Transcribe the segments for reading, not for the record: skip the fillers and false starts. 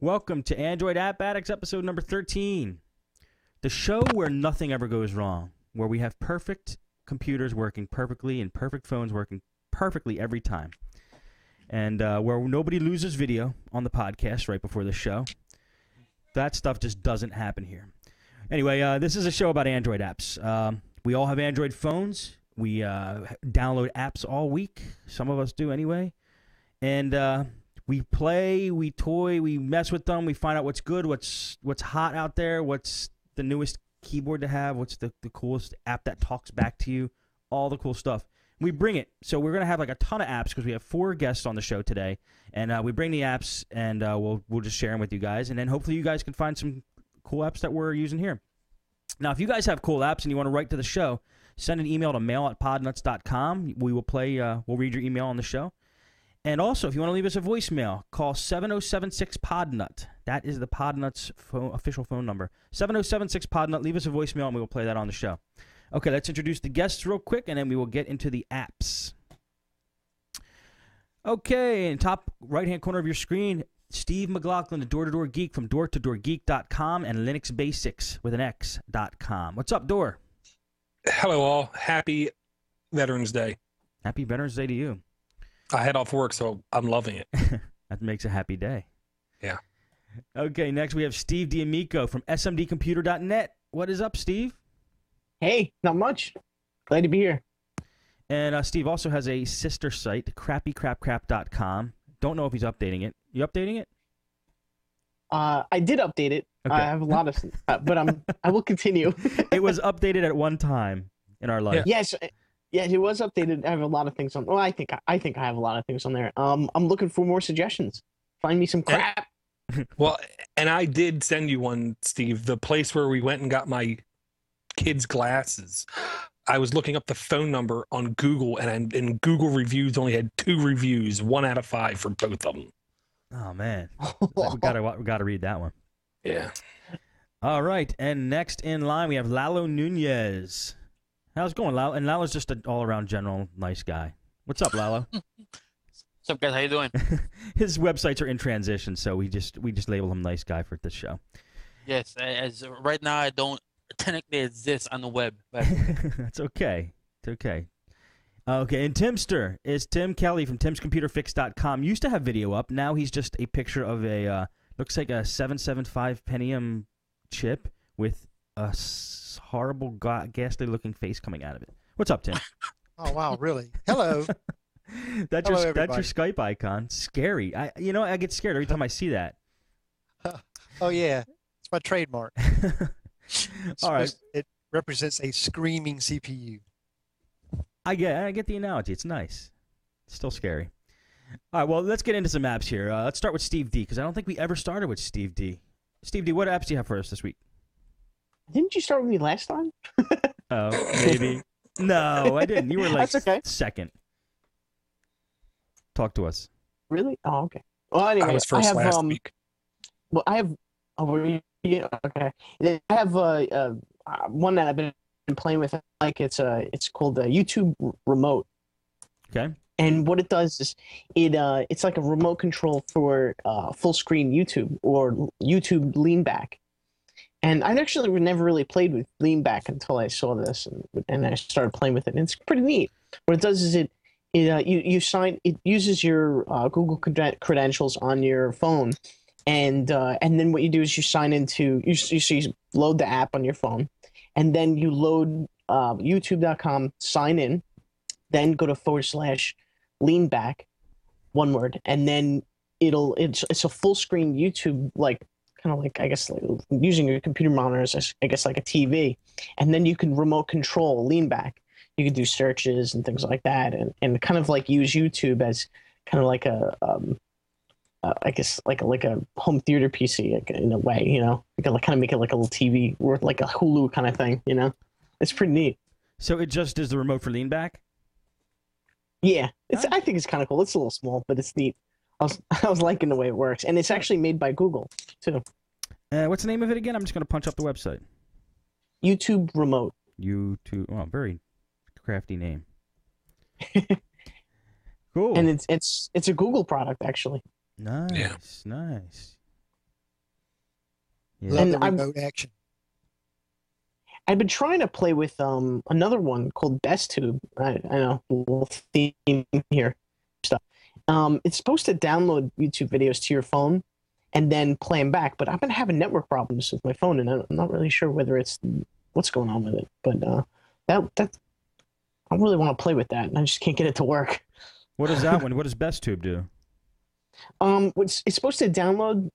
Welcome to Android App Addicts, episode number 13. The show where nothing ever goes wrong, where we have perfect computers working perfectly and perfect phones working perfectly every time. And where nobody loses video on the podcast right before the show. That stuff just doesn't happen here. Anyway, this is a show about Android apps. We all have Android phones. We download apps all week. Some of us do anyway. And we play, we toy, we mess with them. We find out what's good, what's hot out there, what's the newest keyboard to have, what's the coolest app that talks back to you, all the cool stuff. We bring it. So we're going to have like a ton of apps because we have 4 guests on the show today. And we bring the apps and we'll just share them with you guys. And then hopefully you guys can find some cool apps that we're using here. Now, if you guys have cool apps and you want to write to the show, send an email to mail@podnutz.com. We will we'll read your email on the show. And also, if you want to leave us a voicemail, call 7076-PODNUT. That is the Podnutz official phone number. 7076-PODNUT. Leave us a voicemail and we will play that on the show. Okay, let's introduce the guests real quick, and then we will get into the apps. Okay, in top right-hand corner of your screen, Steve McLaughlin, the door-to-door geek from doortodoorgeek.com and Linux Basics with an X.com. What's up, Door? Hello, all. Happy Veterans Day. Happy Veterans Day to you. I had off work, so I'm loving it. That makes a happy day. Yeah. Okay, next we have Steve D'Amico from smdcomputer.net. What is up, Steve? Hey, not much. Glad to be here. And Steve also has a sister site, crappycrapcrap.com. Don't know if he's updating it. You updating it? I did update it. Okay. I have a lot of, but I will continue. It was updated at one time in our life. Yes, it was updated. I have a lot of things on. Well, I think I have a lot of things on there. I'm looking for more suggestions. Find me some crap. Well, and I did send you one, Steve. The place where we went and got my kids' glasses. I was looking up the phone number on Google, and Google reviews only had 2 reviews, 1 out of 5 for both of them. Oh man, we gotta read that one. Yeah. All right, and next in line we have Lalo Nunez. How's it going, Lalo? And Lalo's just an all-around general nice guy. What's up, Lalo? What's up, guys? How you doing? His websites are in transition, so we just label him nice guy for this show. Yes, as right now I don't technically exist on the web. But That's okay. It's okay. Okay, and Timster is Tim Kelly from timscomputerfix.com. Used to have video up. Now he's just a picture of a, looks like a 775 Pentium chip with a horrible, ghastly-looking face coming out of it. What's up, Tim? Oh, wow, really? Hello. That's Hello, your everybody. Skype icon. Scary. I get scared every time I see that. Oh, yeah. It's my trademark. All right. It represents a screaming CPU. I get the analogy. It's nice. It's still scary. All right, well, let's get into some apps here. Let's start with Steve D, because I don't think we ever started with Steve D. Steve D, what apps do you have for us this week? Didn't you start with me last time? Oh, maybe. No, I didn't. You were like That's okay. second. Talk to us. Really? Oh, okay. Well, anyway, I was first last week. Well, I have. Oh, were you? Yeah, okay. I have one that I've been playing with. Like it's called the YouTube Remote. Okay. And what it does is it's like a remote control for full screen YouTube or YouTube lean back. And I actually never really played with lean back until I saw this and I started playing with it. And it's pretty neat. What it does is it uses your Google credentials on your phone, and then what you do is you sign into you load the app on your phone, and then you load YouTube.com, sign in, then go to /leanback, one word, and then it's a full screen YouTube, like kind of like, I guess, like using your computer monitors as, I guess, like a TV, and then you can remote control lean back. You can do searches and things like that, and kind of like use YouTube as kind of like a I guess like a home theater PC in a way, you know. You can kind of make it like a little TV or like a Hulu kind of thing, you know. It's pretty neat. So it just is the remote for lean back? Yeah, I think it's kind of cool. It's a little small, but it's neat. I was liking the way it works, and it's actually made by Google too. What's the name of it again? I'm just going to punch up the website. YouTube Remote. YouTube. Oh, very crafty name. Cool. And it's a Google product, actually. Nice, Yeah. nice. Yeah. Love And the remote action. I've been trying to play with another one called BestTube. I know, little theme here stuff. It's supposed to download YouTube videos to your phone and then play them back, but I've been having network problems with my phone, and I'm not really sure whether it's what's going on with it. But that I really want to play with that, and I just can't get it to work. What is that one? What does BestTube do? It's supposed to download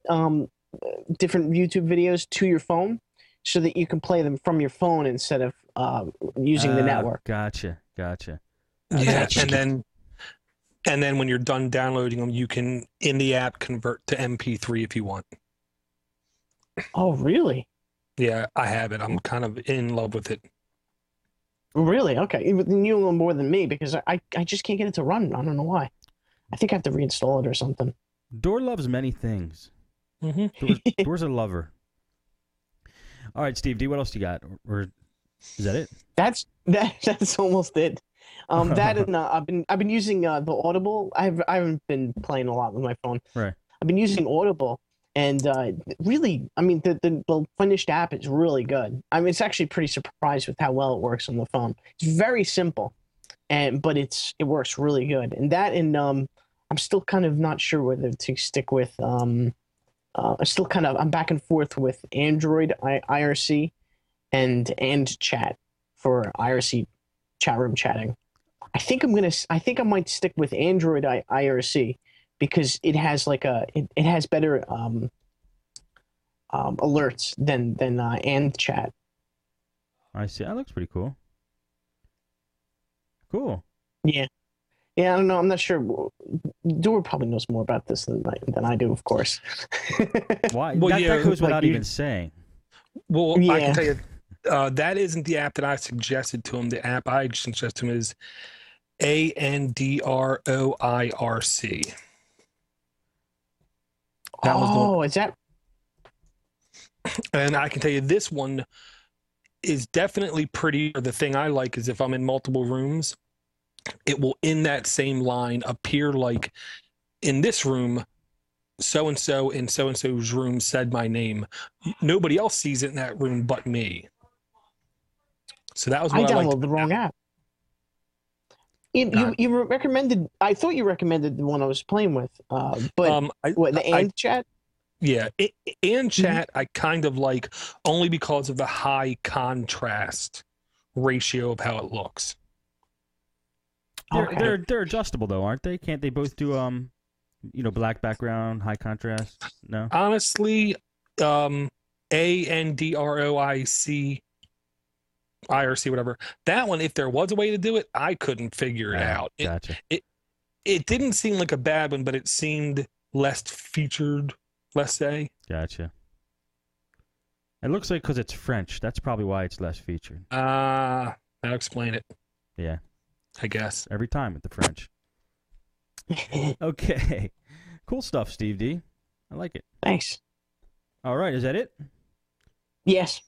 different YouTube videos to your phone, so that you can play them from your phone instead of using the network. Gotcha. Yeah, and then when you're done downloading them, you can in the app convert to MP3 if you want. Oh, really? Yeah, I have it. I'm kind of in love with it. Really? Okay. Even you know more than me because I just can't get it to run. I don't know why. I think I have to reinstall it or something. Door loves many things. Door's a lover. All right, Steve D, what else you got? Or is that it? That's almost it. That and I've been using the Audible. I haven't been playing a lot with my phone. Right. I've been using Audible, and really, I mean, the finished app is really good. I mean, it's actually pretty surprised with how well it works on the phone. It's very simple, but it works really good. And that and I'm still kind of not sure whether to stick with. I'm back and forth with Android IRC and chat for IRC chat room chatting. I think I might stick with Android IRC because it has it has better alerts than and chat. I see. That looks pretty cool. Cool. Yeah. Yeah, I don't know. I'm not sure. Door probably knows more about this than I do, of course. Why? Well, that goes like without you- even saying. Well, Yeah. I can tell you, that isn't the app that I suggested to him. The app I suggested to him is ANDROIRC. That was the one. Is that? And I can tell you this one is definitely pretty. The thing I like is if I'm in multiple rooms, it will in that same line appear like in this room, so-and-so in so-and-so's room said my name. Nobody else sees it in that room but me. So that was I what I downloaded liked. the wrong app. You recommended. I thought you recommended the one I was playing with. But the and chat? Yeah, and chat I kind of like only because of the high contrast ratio of how it looks. Okay. They're adjustable though, aren't they? Can't they both do black background, high contrast? No. Honestly, ANDROIC IRC, whatever. That one, if there was a way to do it, I couldn't figure it out. Gotcha. It didn't seem like a bad one, but it seemed less featured, let's say. Gotcha. It looks like because it's French. That's probably why it's less featured. That'll explain it, Yeah. I guess. Every time with the French. Okay. Cool stuff, Steve D. I like it. Thanks. All right. Is that it? Yes.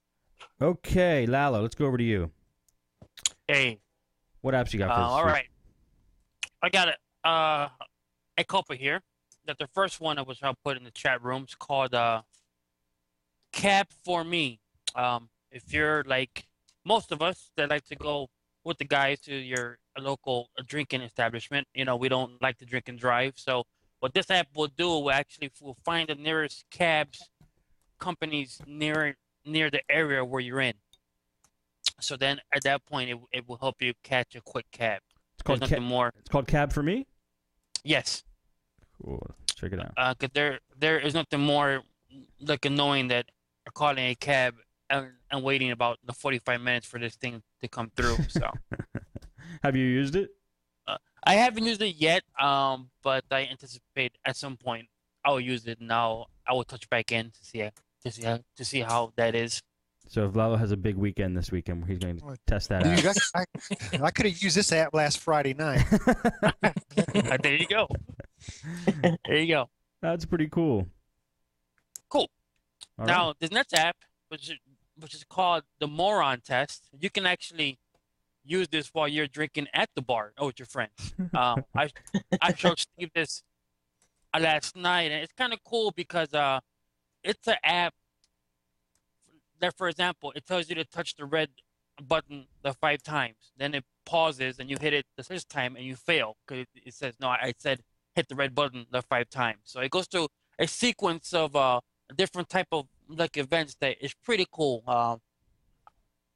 Okay, Lalo, let's go over to you. Hey, What apps you got for us? all right. I got a couple here. That the first one which I'll put in the chat room is called Cab for Me. If you're like most of us that like to go with the guys to your local drinking establishment, we don't like to drink and drive. So what this app will do, we'll find the nearest cabs companies near the area where you're in. So then at that point, it will help you catch a quick cab. It's called There's nothing more. It's called Cab for Me? Yes. Cool. Check it out. Cause there is nothing more like annoying that calling a cab and waiting about the 45 minutes for this thing to come through. So Have you used it? I haven't used it yet. But I anticipate at some point I'll use it. Now I will touch back in to see how that is. So if Lalo has a big weekend this weekend, he's going to test that out. Dude, I could have used this app last Friday night. There you go. There you go. That's pretty cool. Cool. All Now, right. this next app, which is called the Moron Test, you can actually use this while you're drinking at the bar or with your friends. I showed Steve this last night, and it's kind of cool because it's an app that, for example, it tells you to touch the red button the 5 times. Then it pauses and you hit it the 6th time and you fail because it says, no, I said hit the red button the 5 times. So it goes through a sequence of different type of like events that is pretty cool. I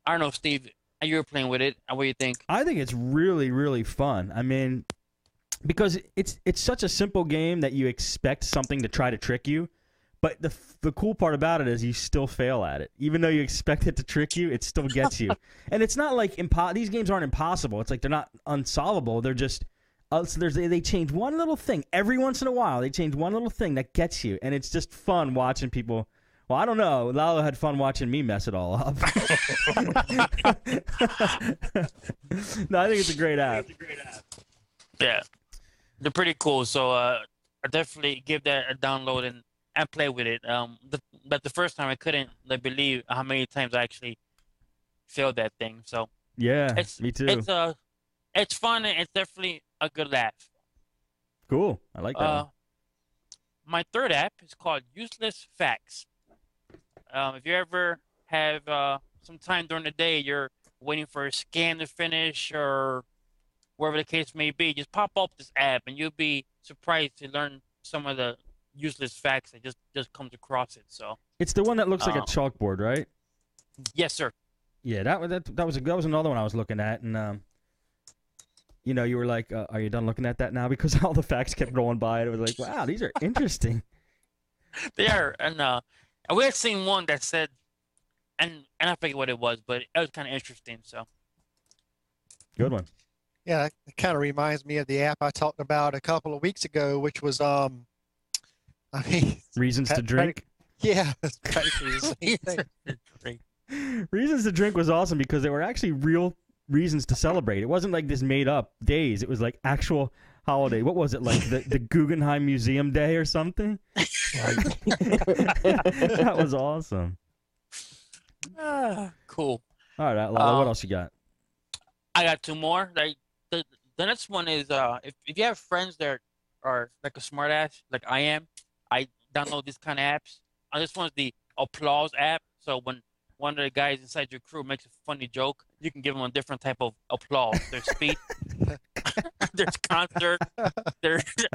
don't know, Steve, you were playing with it. What do you think? I think it's really, really fun. I mean, because it's such a simple game that you expect something to try to trick you. But the cool part about it is you still fail at it. Even though you expect it to trick you, it still gets you. And it's not like these games aren't impossible. It's like they're not unsolvable. They're just they change one little thing. Every once in a while, they change one little thing that gets you. And it's just fun watching people. Well, I don't know. Lalo had fun watching me mess it all up. No, I think it's a great app. Yeah, they're pretty cool. So I definitely give that a download and play with it. But the first time I couldn't believe how many times I actually failed that thing. So yeah, me too. It's fun and it's definitely a good laugh. Cool, I like that one. My third app is called Useless Facts. If you ever have some time during the day, you're waiting for a scan to finish or wherever the case may be, just pop up this app and you'll be surprised to learn some of the useless facts that just comes across it. So it's the one that looks like a chalkboard, right? Yes, sir. Yeah, that was another one I was looking at, and you were like, "Are you done looking at that now?" Because all the facts kept going by, and it was like, "Wow, these are interesting." They are, and we had seen one that said, and I forget what it was, but it was kind of interesting. So good one. Yeah, it kind of reminds me of the app I talked about a couple of weeks ago, which was Reasons to Drink. Yeah, it's practically the same thing. Reasons to Drink was awesome because they were actually real reasons to celebrate. It wasn't like this made up days. It was like actual holiday. What was it, like the Guggenheim Museum Day or something? That was awesome. Cool. All right, Lalo, what else you got? I got 2 more. Like the next one is if you have friends that are like a smart ass like I am, I download these kind of apps. This one's the applause app. So when one of the guys inside your crew makes a funny joke, you can give them a different type of applause. There's speed, there's concert.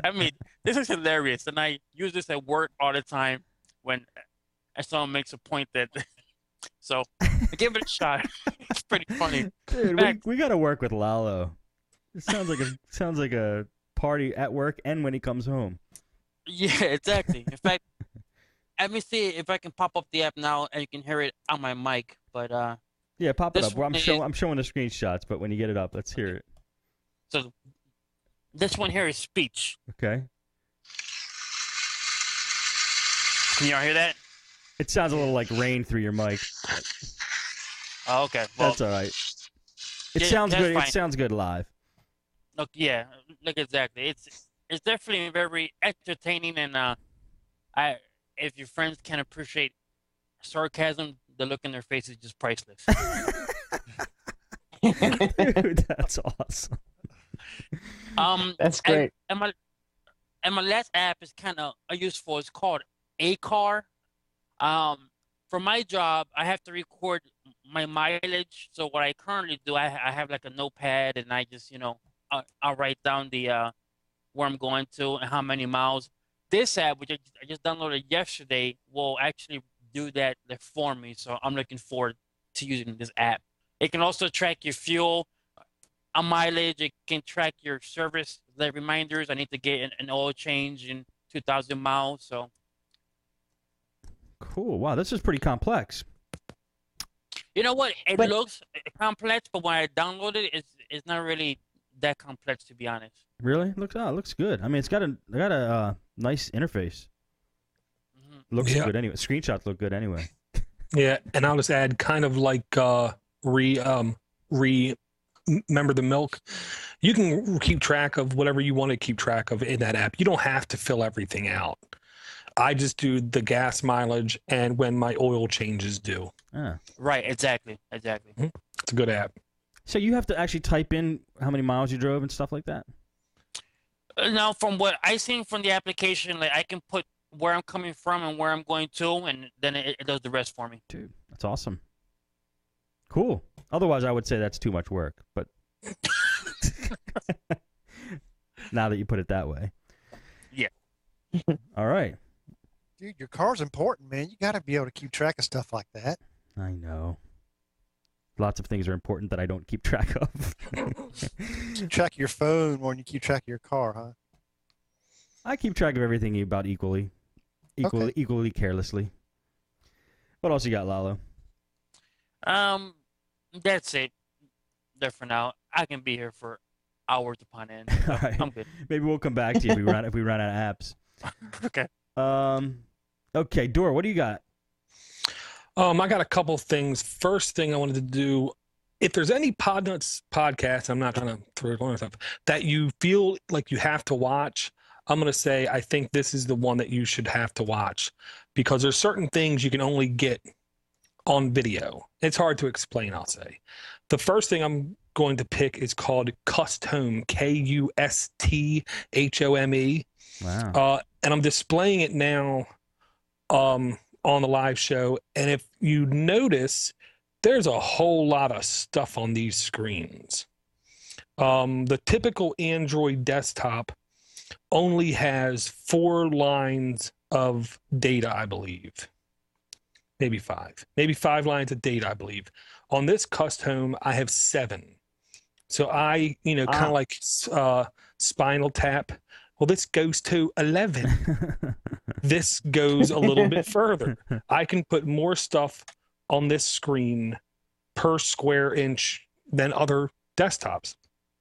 I mean, this is hilarious, and I use this at work all the time when someone makes a point that. So give it a shot. It's pretty funny. Dude, we got to work with Lalo. It sounds like a party at work and when he comes home. Yeah, exactly. In fact, let me see if I can pop up the app now and you can hear it on my mic. But yeah, pop it up. Well, I'm showing the screenshots, but when you get it up, let's hear it. So this one here is speech. Okay. Can y'all hear that? It sounds a little like rain through your mic. Oh, okay. Well, that's all right. It sounds good. Fine. It sounds good live. Look, yeah, look exactly. It's definitely very entertaining, and if your friends can appreciate sarcasm, the look in their face is just priceless. Dude, that's awesome. That's great. And my last app is kind of useful. It's called Acar. For my job, I have to record my mileage. So what I currently do, I have like a notepad, and I just I'll write down the where I'm going to and how many miles. This app, which I just downloaded yesterday, will actually do that for me. So I'm looking forward to using this app. It can also track your fuel, mileage. It can track your service, the reminders. I need to get an oil change in 2,000 miles. So cool. Wow, this is pretty complex. You know what? It looks complex, but when I download it, it's not really that complex, to be honest. Really? It looks good. I mean, it's got a nice interface. Mm-hmm. Looks good anyway. Screenshots look good anyway. Yeah, and I'll just add kind of like remember the milk. You can keep track of whatever you want to keep track of in that app. You don't have to fill everything out. I just do the gas mileage and when my oil changes due. Ah. Right, exactly. Mm-hmm. It's a good app. So you have to actually type in how many miles you drove and stuff like that? Now, from what I seen from the application, like I can put where I'm coming from and where I'm going to, and then it does the rest for me. Dude, That's awesome. Cool. Otherwise, I would say that's too much work. But now that you put it that way. Yeah. All right. Dude, your car's important, man. You got to be able to keep track of stuff like that. I know. Lots of things are important that I don't keep track of. Keep track of your phone more than you keep track of your car, huh? I keep track of everything about equally carelessly. What else you got, Lalo? That's it. There for now. I can be here for hours upon end. So All right. I'm good. Maybe we'll come back to you if we run out of apps. Okay. Okay, Dora, what do you got? I got a couple things. First thing I wanted to do, if there's any podnutz podcasts, I'm not trying to throw it on stuff, that you feel like you have to watch, I'm going to say I think this is the one that you should have to watch, because there's certain things you can only get on video. It's hard to explain, I'll say. The first thing I'm going to pick is called Kusthome, Kusthome. Wow. And I'm displaying it now on the live show. And if you notice, there's a whole lot of stuff on these screens. The typical Android desktop only has 4 lines of data, I believe. Maybe 5. Maybe 5 lines of data, I believe. On this Kusthome, I have 7. So I, kind of like Spinal Tap. Well, this goes to 11. This goes a little bit further. I can put more stuff on this screen per square inch than other desktops.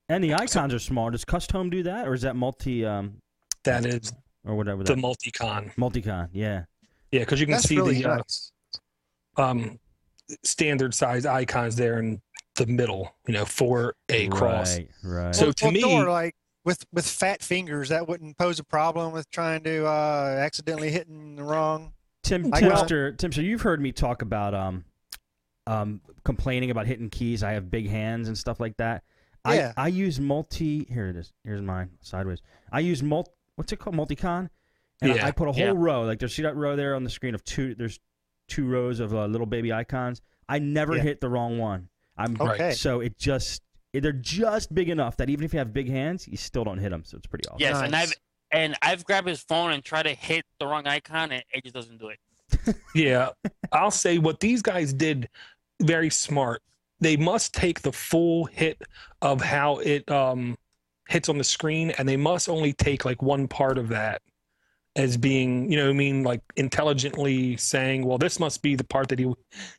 And the icons are small. Does Kusthome do that, or is that multi? That is or whatever. the multicon. Multicon, yeah. Yeah, because you can That's see really the nice. Standard size icons there in the middle. 4A cross. Right. So to me, Thor, like with fat fingers, that wouldn't pose a problem with trying to accidentally hitting the wrong. Timster, you've heard me talk about complaining about hitting keys. I have big hands and stuff like that. Yeah. I use multi. Here it is. Here's mine sideways. I use what's it called? Multicon. And Yeah. I put a whole row. Like, see that row there on the screen of 2? There's 2 rows of little baby icons. I never hit the wrong one. Okay. So they're just big enough that even if you have big hands, you still don't hit them. So it's pretty awesome. Yes, Nice. and I've grabbed his phone and tried to hit the wrong icon, and it just doesn't do it. yeah, I'll say what these guys did very smart. They must take the full hit of how it hits on the screen, and they must only take like one part of that as being, like intelligently saying, well, this must be the part that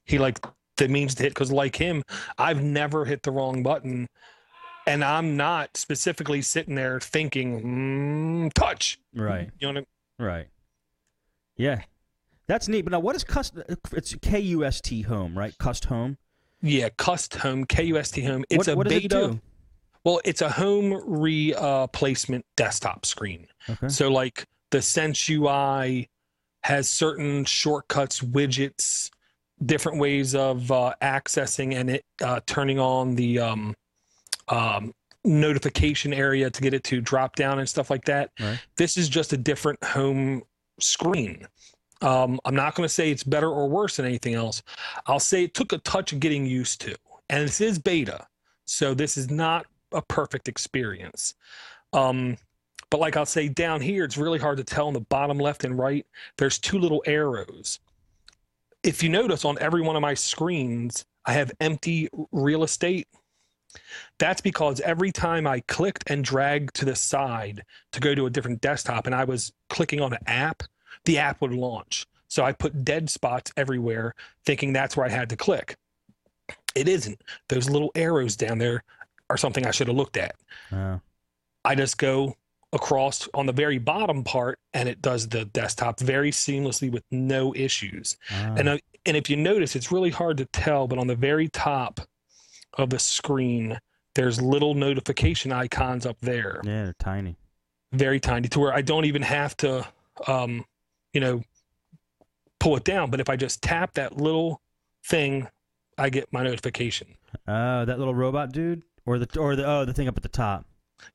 he like that means to hit, because like him, I've never hit the wrong button, and I'm not specifically sitting there thinking touch. Right. You know what Right. Yeah. That's neat. But now, what is it's K-U-S-T home, right? Kusthome. Yeah, Kusthome, K-U-S-T home. It's What a does it beta. do? Well, it's a home replacement desktop screen. Okay. So like the Sense UI has certain shortcuts, widgets, different ways of accessing and it turning on the notification area to get it to drop down and stuff like that. Right. This is just a different home screen. I'm not going to say it's better or worse than anything else. I'll say it took a touch of getting used to, and this is beta, so this is not a perfect experience. But like I'll say down here, it's really hard to tell on the bottom left and right. There's 2 little arrows. If you notice on every one of my screens, I have empty real estate. That's because every time I clicked and dragged to the side to go to a different desktop and I was clicking on an app, the app would launch. So I put dead spots everywhere thinking that's where I had to click. It isn't. Those little arrows down there are something I should have looked at. I just go across on the very bottom part and it does the desktop very seamlessly with no issues. And if you notice, it's really hard to tell, but on the very top of the screen, there's little notification icons up there. Yeah, they're tiny. Very tiny, to where I don't even have to, pull it down. But if I just tap that little thing, I get my notification. That little robot dude, or the thing up at the top.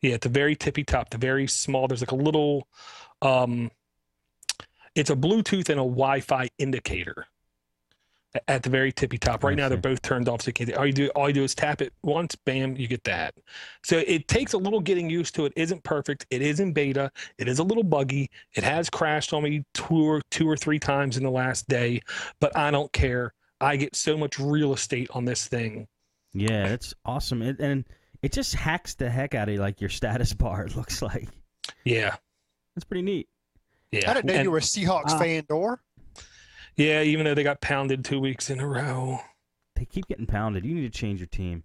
Yeah, at the very tippy top, the very small. There's like a little. It's a Bluetooth and a Wi-Fi indicator. at the very tippy top. Right I now, they're see. both turned off, so you can't. All you do is tap it once, bam, you get that. So it takes a little getting used to. It isn't perfect. It is in beta. It is a little buggy. It has crashed on me two or three times in the last day, but I don't care. I get so much real estate on this thing. Yeah, it's awesome. And it just hacks the heck out of you, like your status bar, it looks like. Yeah. That's pretty neat. Yeah. I didn't know you were a Seahawks fan, Dor. Yeah, even though they got pounded 2 weeks in a row. They keep getting pounded. You need to change your team.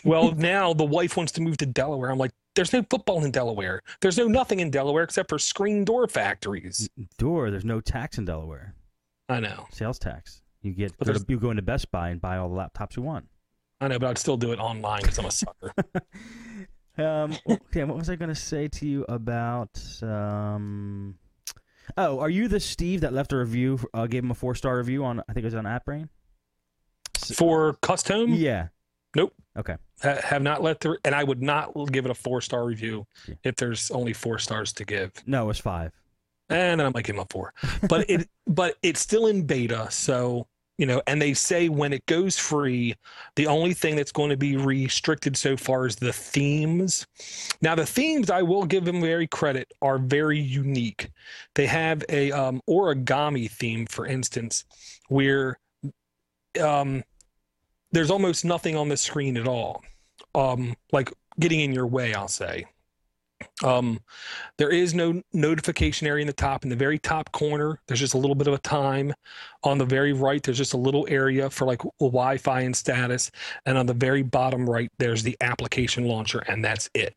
Well, now the wife wants to move to Delaware. I'm like, there's no football in Delaware. There's no nothing in Delaware except for screen door factories. There's no tax in Delaware. I know. Sales tax. You you go into Best Buy and buy all the laptops you want. I know, but I'd still do it online because I'm a sucker. Okay, what was I going to say to you about... Oh, are you the Steve that left a review, gave him a 4-star review on, I think it was on AppBrain? For custom? Yeah. Nope. Okay. Have not let the, and I would not give it a 4-star review if there's only 4 stars to give. No, it was 5. And then I might give him a 4. But it's still in beta, so and they say when it goes free, the only thing that's going to be restricted so far is the themes. Now, the themes, I will give them very credit, are very unique. They have a origami theme, for instance, where there's almost nothing on the screen at all, like getting in your way, I'll say. There is no notification area in the top. In the very top corner, there's just a little bit of a time. On the very right, there's just a little area for like Wi-Fi and status. And on the very bottom right, there's the application launcher, and that's it.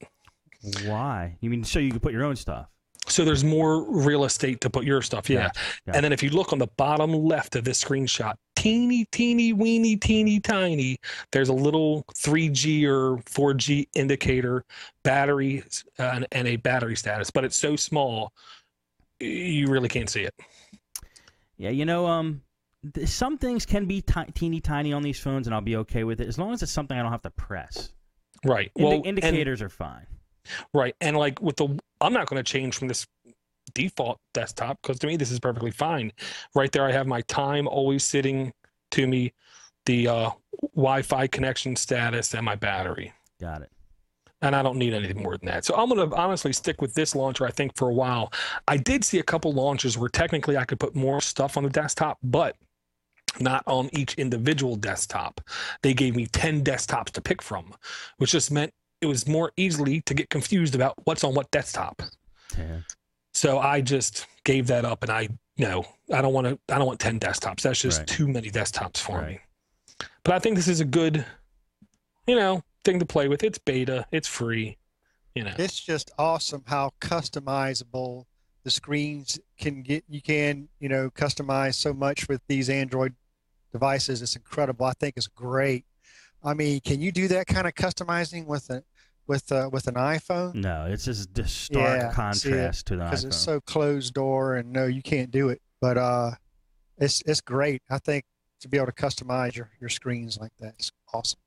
Why? You mean so you can put your own stuff? So there's more real estate to put your stuff, yeah. Gotcha. And then if you look on the bottom left of this screenshot, teeny weeny teeny tiny, there's a little 3G or 4G indicator, batteries, and a battery status. But it's so small, you really can't see it. Yeah, some things can be teeny tiny on these phones, and I'll be okay with it as long as it's something I don't have to press. Right. Indicators are fine. Right. And like I'm not going to change from this default desktop because to me this is perfectly fine. Right there I have my time always sitting to me, the Wi-Fi connection status, and my battery. Got it. And I don't need anything more than that. So I'm going to honestly stick with this launcher, I think, for a while. I did see a couple launches where technically I could put more stuff on the desktop, but not on each individual desktop. They gave me 10 desktops to pick from, which just meant it was more easily to get confused about what's on what desktop. Yeah. So I just gave that up, and I don't want 10 desktops. That's just too many desktops for me. But I think this is a good, thing to play with. It's beta, it's free, It's just awesome how customizable the screens can get. You can, customize so much with these Android devices. It's incredible. I think it's great. I mean, can you do that kind of customizing with an iPhone? No, it's just a stark contrast to the iPhone. Because it's so closed door, and no, you can't do it. But it's great. I think to be able to customize your screens like that is awesome.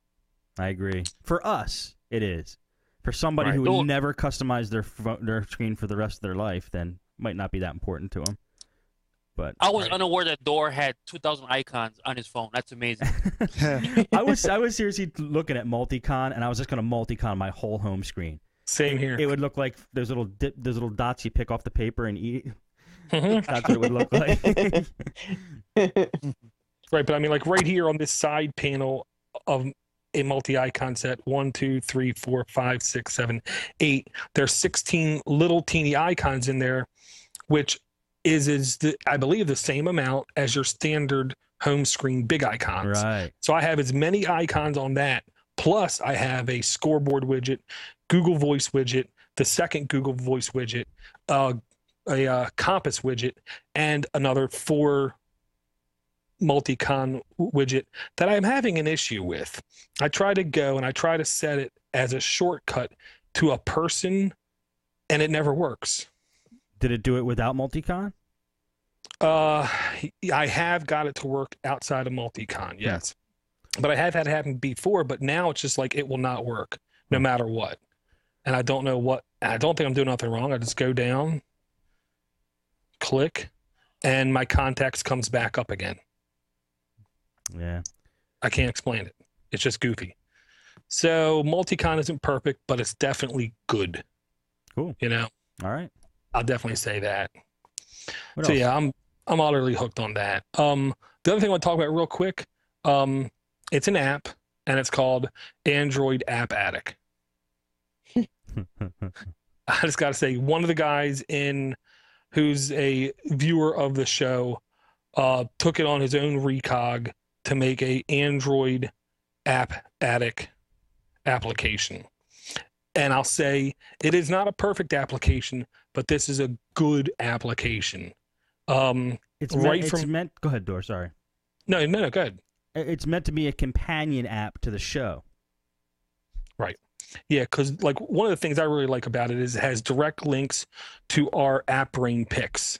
I agree. For us, it is. For somebody who would never customize their screen for the rest of their life, then it might not be that important to them. But I was unaware that Dor had 2,000 icons on his phone. That's amazing. I was seriously looking at multicon, and I was just going to multicon my whole home screen. Same here. It would look like those little dots you pick off the paper and eat. That's what it would look like. Right, but I mean, like right here on this side panel of a multi-icon set, 1, 2, 3, 4, 5, 6, 7, 8. There's 16 little teeny icons in there, which is I believe the same amount as your standard home screen big icons. Right. So I have as many icons on that. Plus I have a scoreboard widget, Google Voice widget, the second Google Voice widget, a compass widget, and another 4 multi-con widget that I'm having an issue with. I try to set it as a shortcut to a person, and it never works. Did it do it without multicon? I have got it to work outside of multicon, yes. But I have had it happen before, but now it's just like it will not work no matter what. And I don't know what, I don't think I'm doing nothing wrong. I just go down, click, and my contacts comes back up again. Yeah. I can't explain it. It's just goofy. So multi-con isn't perfect, but it's definitely good. Cool. You know, All right. I'll definitely say that. What So else? yeah, I'm utterly hooked on that. The other thing I want to talk about real quick, it's an app and it's called Android App Addict. I just got to say, one of the guys who's a viewer of the show, took it on his own recog to make a Android App Addict application. And I'll say it is not a perfect application, but this is a good application. It's meant. Go ahead, Dor. Sorry. No, go ahead. It's meant to be a companion app to the show. Right. Yeah, because like one of the things I really like about it is it has direct links to our App Brain picks.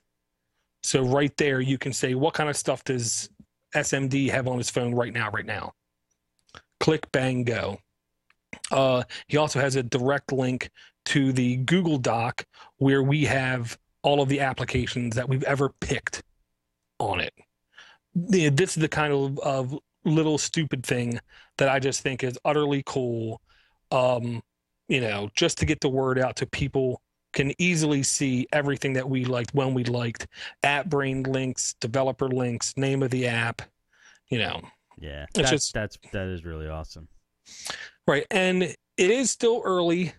So right there, you can say, what kind of stuff does SMD have on his phone right now? Click, bang, go. He also has a direct link to the Google Doc where we have all of the applications that we've ever picked on it. This is the kind of little stupid thing that I just think is utterly cool. Just to get the word out to people can easily see everything that we liked when we liked. App Brain links, developer links, name of the app. Yeah, that is really awesome. Right, and it is still early,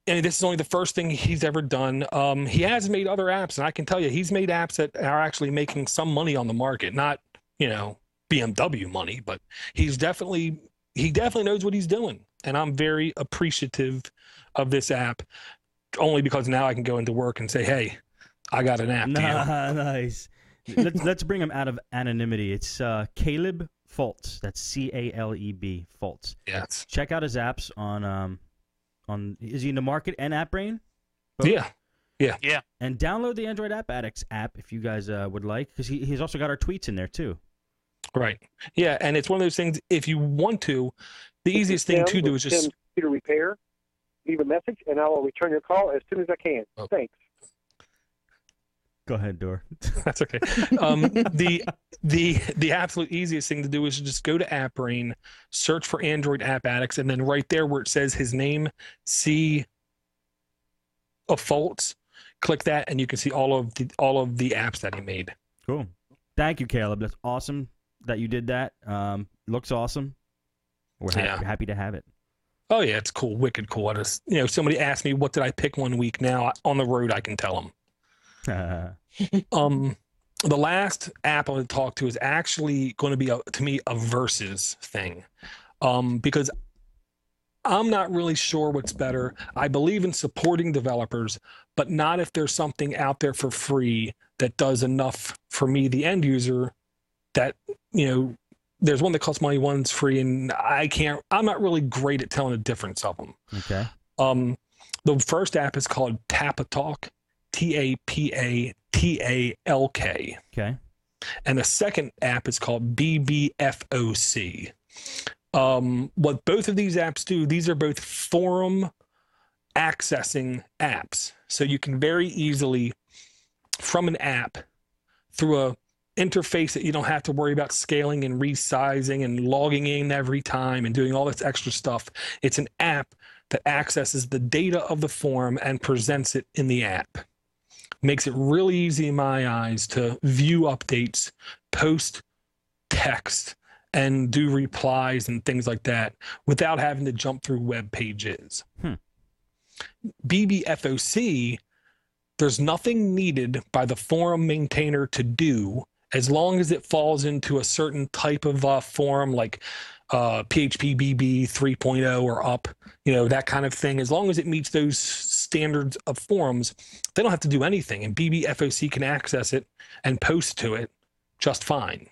and this is only the first thing he's ever done. He has made other apps, and I can tell you, he's made apps that are actually making some money on the market. Not, BMW money, but he definitely knows what he's doing, and I'm very appreciative of this app. Only because now I can go into work and say, "Hey, I got an app." Nice. Let's bring him out of anonymity. It's Caleb Fultz. That's Caleb Fultz. Yes. Check out his apps on. Is he in the market and App Brain? Both? Yeah. And download the Android App Addicts app if you guys would like, because he's also got our tweets in there too. Right. Yeah, and it's one of those things. If you want to, the easiest thing to do is just computer repair. Leave a message, and I will return your call as soon as I can. Oh. Thanks. Go ahead, Dor. That's okay. The absolute easiest thing to do is just go to App Brain, search for Android App Addicts, and then right there where it says his name, see a faults, click that, and you can see all of the apps that he made. Cool. Thank you, Caleb. That's awesome that you did that. Looks awesome. We're happy to have it. Oh yeah, it's cool, wicked cool. I just, somebody asked me what did I pick one week. Now on the road, I can tell them. The last app I want to talk to is actually going to be to me a versus thing, because I'm not really sure what's better. I believe in supporting developers, but not if there's something out there for free that does enough for me, the end user, that there's one that costs money, one's free, and I'm not really great at telling the difference of them. Okay. The first app is called Tapatalk, Tapatalk. Okay. And the second app is called BBFOC. What both of these apps do, these are both forum accessing apps. So you can very easily, from an app, through a interface that you don't have to worry about scaling and resizing and logging in every time and doing all this extra stuff. It's an app that accesses the data of the forum and presents it in the app. Makes it really easy in my eyes to view updates, post text, and do replies and things like that without having to jump through web pages. BBFOC, there's nothing needed by the forum maintainer to do as long as it falls into a certain type of forum like PHP BB 3.0 or up, that kind of thing. As long as it meets those standards of forums, they don't have to do anything, and BBFOC can access it and post to it just fine.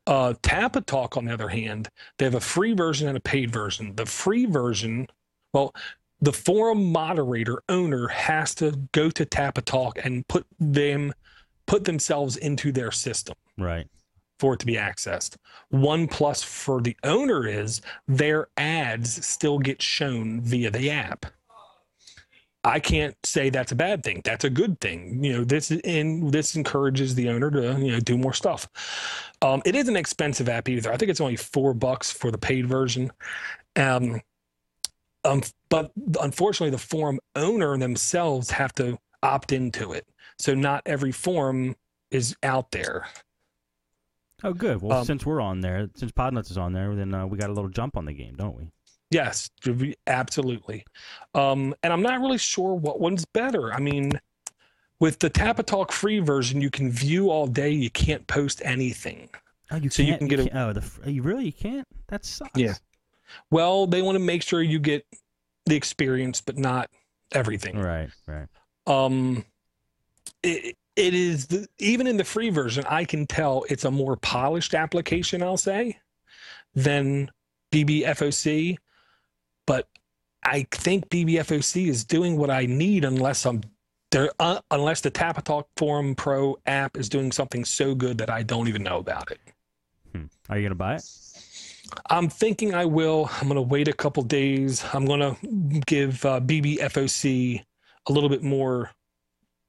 Tapatalk, on the other hand, they have a free version and a paid version. The free version, the forum moderator owner has to go to Tapatalk and put themselves into their system. Right. For it to be accessed. One plus for the owner is their ads still get shown via the app. I can't say that's a bad thing. That's a good thing. This encourages the owner to do more stuff. It isn't an expensive app either. I think it's only $4 for the paid version. But unfortunately, the forum owner themselves have to opt into it. So not every forum is out there. Oh, good. Well, since we're on there, since Podnutz is on there, then we got a little jump on the game, don't we? Yes, absolutely. And I'm not really sure what one's better. I mean, with the Tapatalk free version, you can view all day. You can't post anything. Oh, you you can't? That sucks. Yeah. Well, they want to make sure you get the experience, but not everything. Right. It is even in the free version, I can tell it's a more polished application, I'll say, than BBFOC. But I think BBFOC is doing what I need unless the Tapatalk Forum Pro app is doing something so good that I don't even know about it. Are you gonna buy it? I'm thinking I will. I'm gonna wait a couple days. I'm gonna give BBFOC a little bit more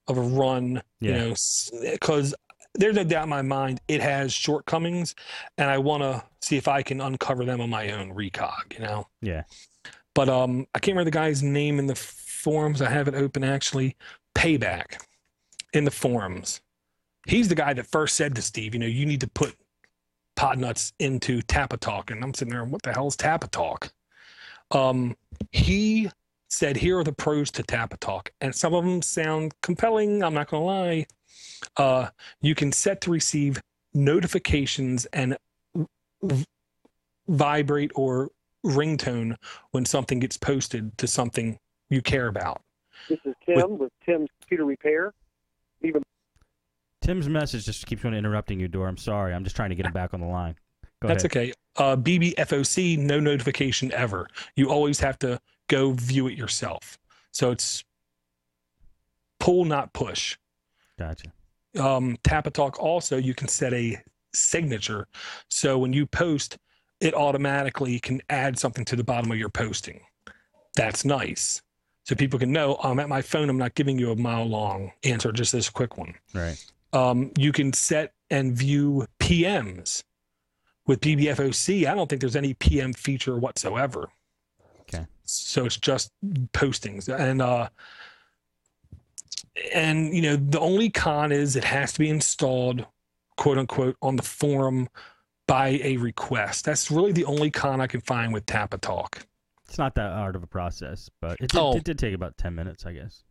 of a run, because there's no doubt in my mind it has shortcomings, and I want to see if I can uncover them on my own recog, Yeah. But I can't remember the guy's name in the forums. I have it open, actually. Payback in the forums. He's the guy that first said to Steve, you need to put Podnutz into Tapatalk. And I'm sitting there, what the hell is Tapatalk? He said, here are the pros to Tapatalk. And some of them sound compelling. I'm not going to lie. You can set to receive notifications and vibrate or ringtone when something gets posted to something you care about. This is Tim with Tim's Computer Repair. Tim's message just keeps on interrupting you, Dor. I'm sorry. I'm just trying to get him back on the line. That's okay. BBFOC, no notification ever. You always have to go view it yourself. So it's pull, not push. Gotcha. Tapatalk also, you can set a signature. So when you post, it automatically can add something to the bottom of your posting. That's nice. So people can know, I'm at my phone, I'm not giving you a mile-long answer, just this quick one. Right. You can set and view PMs. With BBFOC, I don't think there's any PM feature whatsoever. Okay. So it's just postings. And the only con is it has to be installed, quote unquote, on the forum by a request. That's really the only con I can find with Tapatalk. It's not that hard of a process, but it did take about 10 minutes, I guess.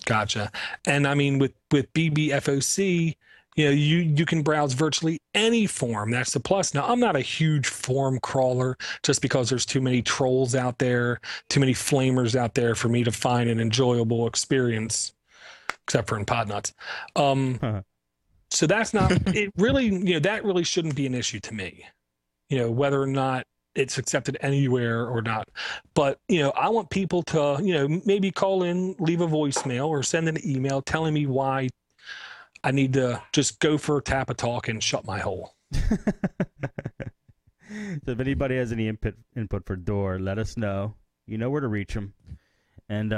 Gotcha. And I mean, with BBFOC, you can browse virtually any forum. That's the plus. Now, I'm not a huge forum crawler just because there's too many trolls out there, too many flamers out there for me to find an enjoyable experience, except for in Podnutz. So that's not it. Really, that really shouldn't be an issue to me. Whether or not it's accepted anywhere or not. But I want people to maybe call in, leave a voicemail, or send an email telling me why I need to just go for a Tapatalk and shut my hole. So if anybody has any input for Dor, let us know. You know where to reach him, and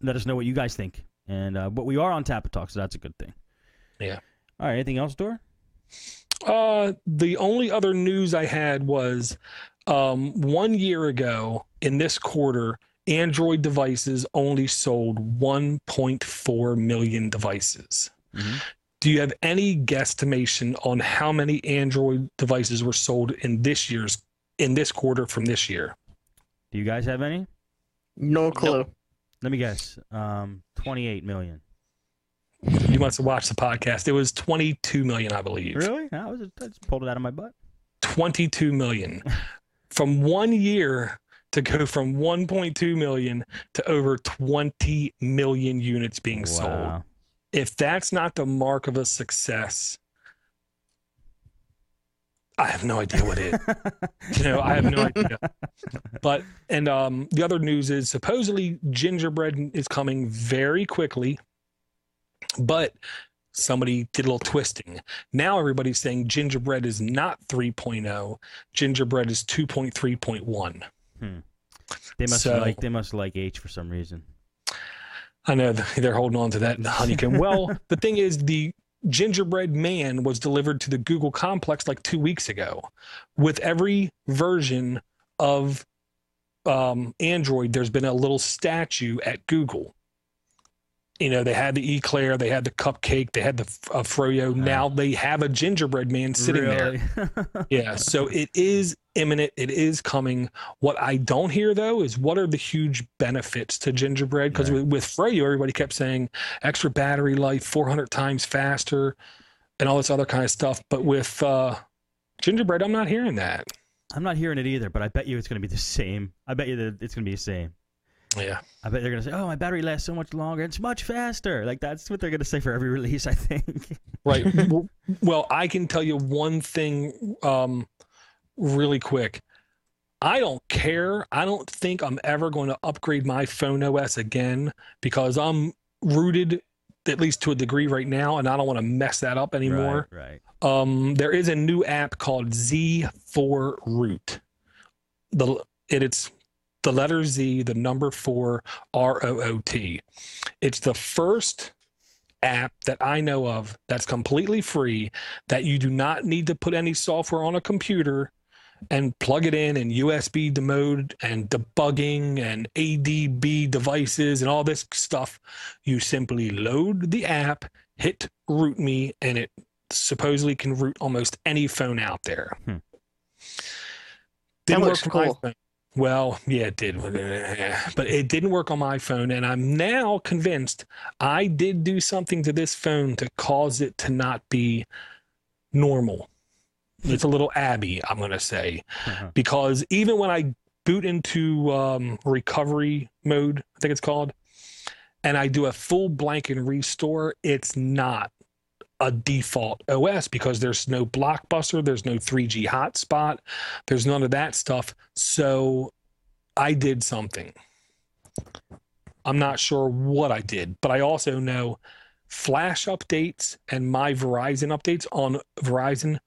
let us know what you guys think. And but we are on Tapatalk, so that's a good thing. Yeah. All right. Anything else, Dor? The only other news I had was 1 year ago in this quarter, Android devices only sold 1.4 million devices. Mm-hmm. Do you have any guesstimation on how many Android devices were sold in this quarter from this year? Do you guys have any? No clue. Nope. Let me guess. 28 million. You must have watched the podcast. It was 22 million, I believe. Really? I just pulled it out of my butt. 22 million. From 1 year to go from 1.2 million to over 20 million units being sold. If that's not the mark of a success, I have no idea what is. I have no idea. But the other news is supposedly gingerbread is coming very quickly, but somebody did a little twisting. Now everybody's saying gingerbread is not 3.0, gingerbread is 2.3.1. They must like H for some reason. I know they're holding on to that honeycomb. Well, the thing is, the gingerbread man was delivered to the Google complex like 2 weeks ago. With every version of Android, there's been a little statue at Google. You know, they had the eclair, they had the cupcake, they had the froyo. Now they have a gingerbread man sitting there. Yeah, so it is imminent. It is coming. What I don't hear, though, is what are the huge benefits to gingerbread? Because with froyo, everybody kept saying extra battery life, 400 times faster, and all this other kind of stuff. But with gingerbread, I'm not hearing that. I'm not hearing it either, but I bet you it's going to be the same. I bet you that it's going to be the same. Yeah. I bet they're going to say, oh, my battery lasts so much longer. It's much faster. Like, that's what they're going to say for every release, I think. Right. Well, I can tell you one thing really quick. I don't care. I don't think I'm ever going to upgrade my phone OS again because I'm rooted, at least to a degree right now, and I don't want to mess that up anymore. Right. There is a new app called Z4 Root. It's the letter Z, the number 4, ROOT. It's the first app that I know of that's completely free, that you do not need to put any software on a computer and plug it in and USB mode and debugging and ADB devices and all this stuff. You simply load the app, hit root me, and it supposedly can root almost any phone out there. Didn't work for my phone. Well, yeah, it did. But it didn't work on my phone, and I'm now convinced I did do something to this phone to cause it to not be normal. It's a little Abby, I'm going to say, because even when I boot into recovery mode, I think it's called, and I do a full blanket restore, it's not a default OS because there's no Blockbuster, there's no 3G hotspot, there's none of that stuff. So I did something. I'm not sure what I did, but I also know flash updates and my Verizon updates on Verizon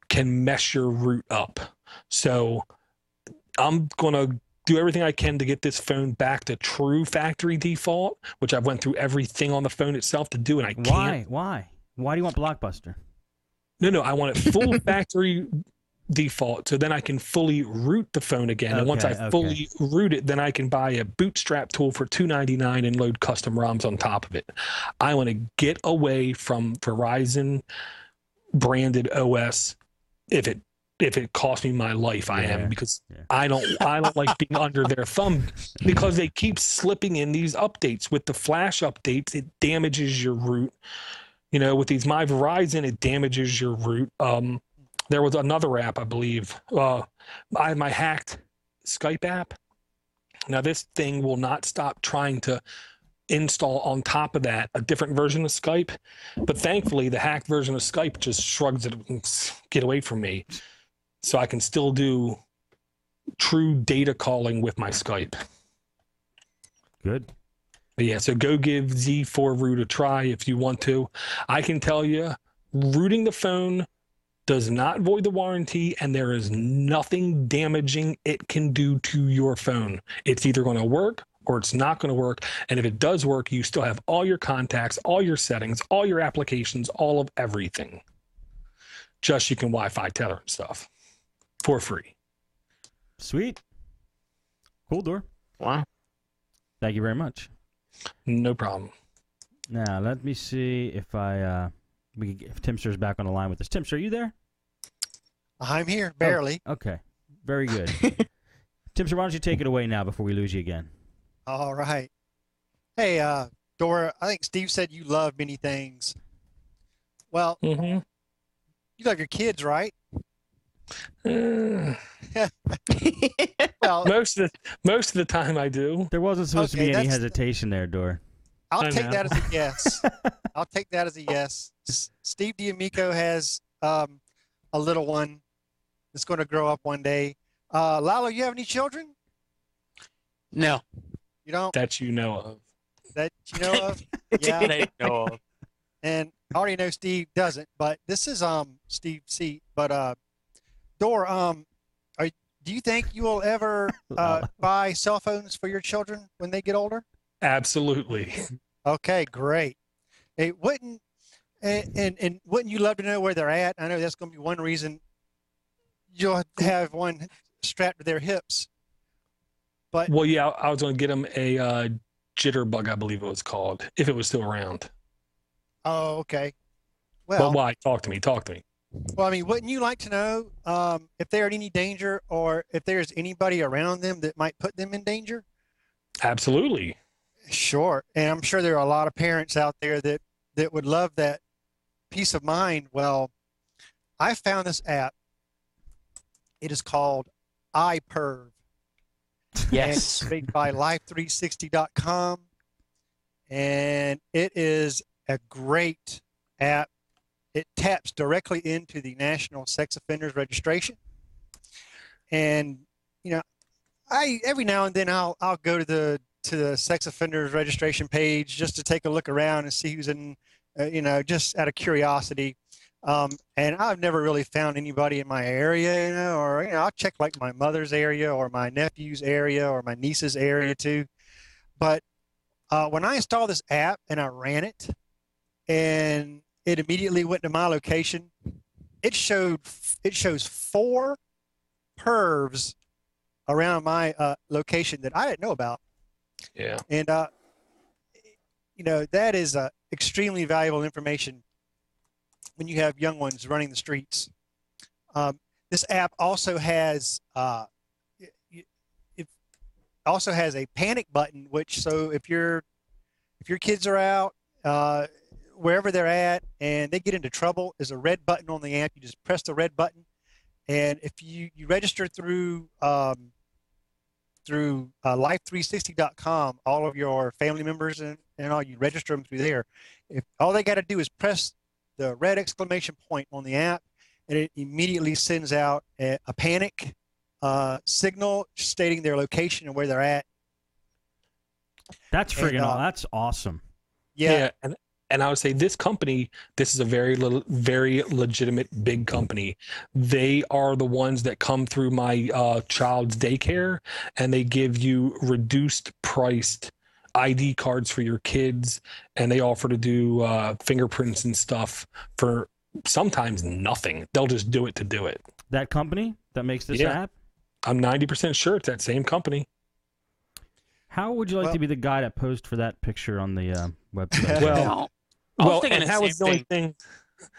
can mess your root up. So I'm going to do everything I can to get this phone back to true factory default, which I've went through everything on the phone itself to do, and I can't. Why do you want Blockbuster? No, I want it full factory default, so then I can fully root the phone again. And once I fully root it, then I can buy a bootstrap tool for $2.99 and load custom ROMs on top of it. I want to get away from Verizon branded OS if it costs me my life. I am, because I don't like being under their thumb, because they keep slipping in these updates. With the flash updates, it damages your root. You know, with these My Verizon, it damages your root. There was another app, I believe. I have my hacked Skype app. Now, this thing will not stop trying to install on top of that a different version of Skype. But thankfully, the hacked version of Skype just shrugs it and get away from me. So I can still do true data calling with my Skype. Good. But yeah, so go give Z4 Root a try if you want to. I can tell you, rooting the phone does not void the warranty, and there is nothing damaging it can do to your phone. It's either going to work or it's not going to work. And if it does work, you still have all your contacts, all your settings, all your applications, all of everything. Just you can Wi-Fi tether and stuff for free. Sweet. Cool, Door. Wow. Thank you very much. No problem. Now, let me see if if Timster's back on the line with us. Timster, are you there? I'm here, barely. Oh, okay. Very good. Timster, why don't you take it away now before we lose you again? All right. Hey, Dora, I think Steve said you love many things. Well, you love your kids, right? Well, most of the time I do. There wasn't supposed to be any hesitation there, Dor. I'll take that as a yes. I'll take that as a yes. Steve D'Amico has a little one that's going to grow up one day. Lalo, you have any children? No. You don't? That you know of. That you know of? Yeah. That I know of. And I already know Steve doesn't, but this is Steve's seat. But Dor, do you think you will ever buy cell phones for your children when they get older? Absolutely. Okay, great. It wouldn't, and wouldn't you love to know where they're at? I know that's going to be one reason you'll have one strapped to their hips. But Well, yeah, I was going to get him a jitterbug, I believe it was called, if it was still around. oh, okay. But Well, why? Talk to me. Talk to me. well, I mean, wouldn't you like to know if they're in any danger or if there's anybody around them that might put them in danger? Absolutely. Sure. And I'm sure there are a lot of parents out there that would love that peace of mind. Well, I found this app. It is called iPerv. And it's made by life360.com. And it is a great app. It taps directly into the National Sex Offenders Registration. And, you know, every now and then I'll go to the sex offenders registration page just to take a look around and see who's in, you know, just out of curiosity. And I've never really found anybody in my area, you know, or, you know, I'll check like my mother's area or my nephew's area or my niece's area too. But when I installed this app and I ran it and it immediately went to my location, it shows 4 pervs around my location that I didn't know about. Yeah. And, you know, that is extremely valuable information when you have young ones running the streets. This app also has a panic button, which so if your kids are out wherever they're at and they get into trouble, there's a red button on the app. You just press the red button, and if you register through life360.com, all of your family members and all, you register them through there. If all they got to do is press the red exclamation point on the app, and it immediately sends out a panic signal stating their location and where they're at. That's friggin' that's awesome. Yeah. And I would say this company, this is a very legitimate big company. They are the ones that come through my child's daycare, and they give you reduced priced ID cards for your kids, and they offer to do fingerprints and stuff for sometimes nothing. They'll just do it to do it. That company that makes this app? I'm 90% sure it's that same company. How would you like to be the guy that posed for that picture on the website? Well, and that was the only thing.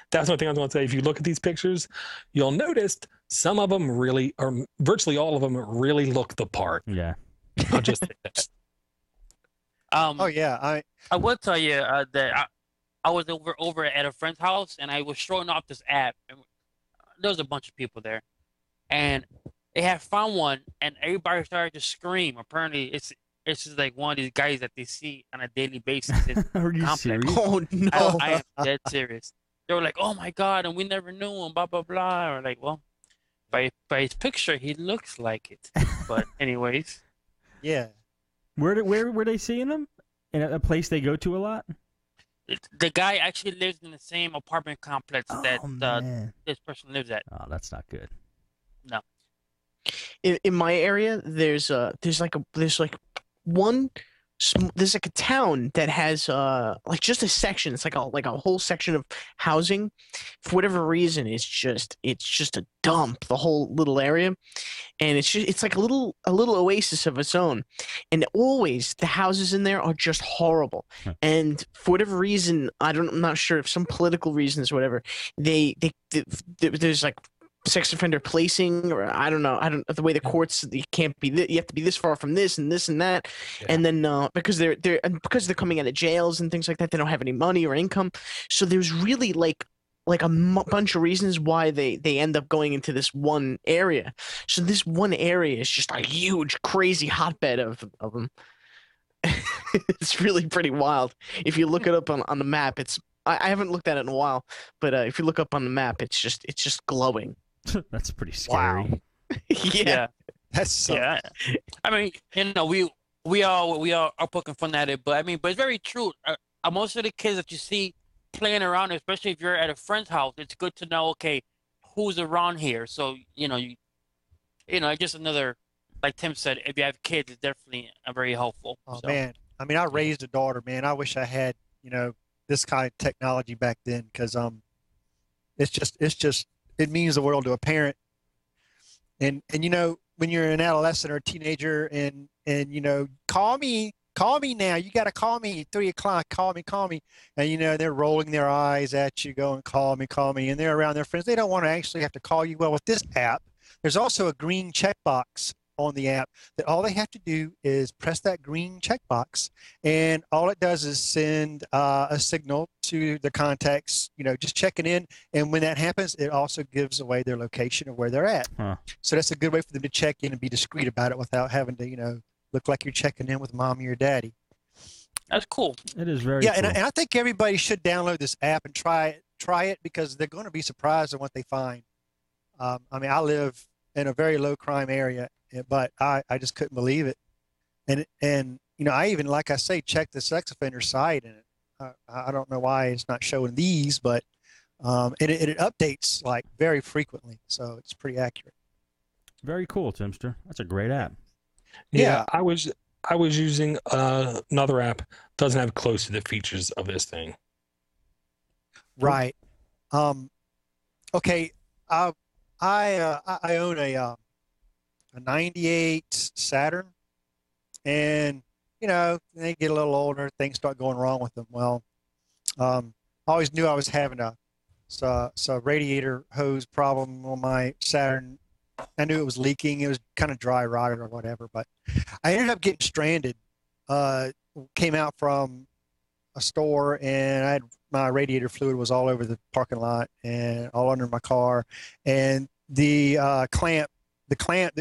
That's the only thing I was going to say. If you look at these pictures, you'll notice some of them really, or virtually all of them, really look the part. Yeah. I'll just say that. Oh yeah, I will tell you that I was over at a friend's house and I was showing off this app, and there was a bunch of people there, and they had found one, and everybody started to scream. Apparently, it's just like one of these guys that they see on a daily basis. Are you serious? Oh no! I am dead serious. They were like, "Oh my god!" and we never knew him. Blah blah blah. Or like, well, by his picture, he looks like it. But anyways, yeah. Where were they seeing them? In a place they go to a lot? the guy actually lives in the same apartment complex that this person lives at. Oh, that's not good. No. In my area, there's like a town that has like just a section. It's like a whole section of housing. For whatever reason, it's just a dump, the whole little area, and it's like a little oasis of its own. And always the houses in there are just horrible. And for whatever reason, I'm not sure if some political reasons or whatever, there's like sex offender placing, or I don't know the way the courts, you can't be you have to be this far from this and this and that. Yeah. And then because they're coming out of jails and things like that, they don't have any money or income, so there's really like a bunch of reasons why they end up going into this one area. So this one area is just a huge crazy hotbed of them. It's really pretty wild. If you look it up on the map, I haven't looked at it in a while, but if you look up on the map, it's just glowing. That's pretty scary. Wow. Yeah. That's so... yeah. I mean, we all are poking fun at it, but it's very true. Most of the kids that you see playing around, especially if you're at a friend's house, it's good to know, okay, who's around here. So you just another, like Tim said, if you have kids, it's definitely very helpful. Oh so. man, I mean, I raised a daughter, man. I wish I had, this kind of technology back then, because it means the world to a parent. And when you're an adolescent or a teenager, and call me now. You got to call me 3 o'clock. Call me. And they're rolling their eyes at you, going, call me, and they're around their friends. They don't want to actually have to call you. Well, with this app, there's also a green checkbox on the app that all they have to do is press that green checkbox, and all it does is send a signal to the contacts, just checking in. And when that happens, it also gives away their location of where they're at. Huh. So that's a good way for them to check in and be discreet about it without having to, look like you're checking in with mommy or daddy. That's cool. It is very cool. cool. And I think everybody should download this app and try it, because they're going to be surprised at what they find. I mean, I live in a very low crime area, but I just couldn't believe it. And I even, like I say, checked the sex offender site, and I don't know why it's not showing these, but it updates like very frequently, so it's pretty accurate. Very cool, Timster. That's a great app. Yeah, I was using another app. Doesn't have close to the features of this thing. Right. Okay. I own a 98 Saturn, and they get a little older, things start going wrong with them. Well, I always knew I was having a radiator hose problem on my Saturn. I knew it was leaking. It was kind of dry rotted or whatever, but I ended up getting stranded. Came out from a store, and my radiator fluid was all over the parking lot and all under my car, and the clamp that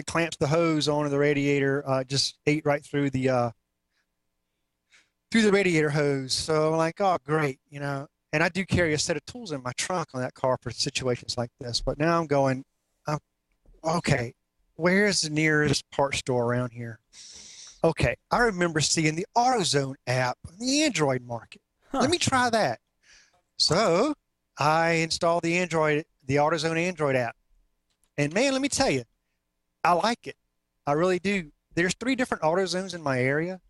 clamps the hose onto the radiator just ate right through the radiator hose. So I'm like, oh great, and I do carry a set of tools in my trunk on that car for situations like this. But now I'm going, okay, where's the nearest parts store around here? Okay, I remember seeing the AutoZone app on the Android market. Huh. Let me try that. So I installed the AutoZone Android app. And man, let me tell you, I like it. I really do. There's 3 different AutoZones in my area.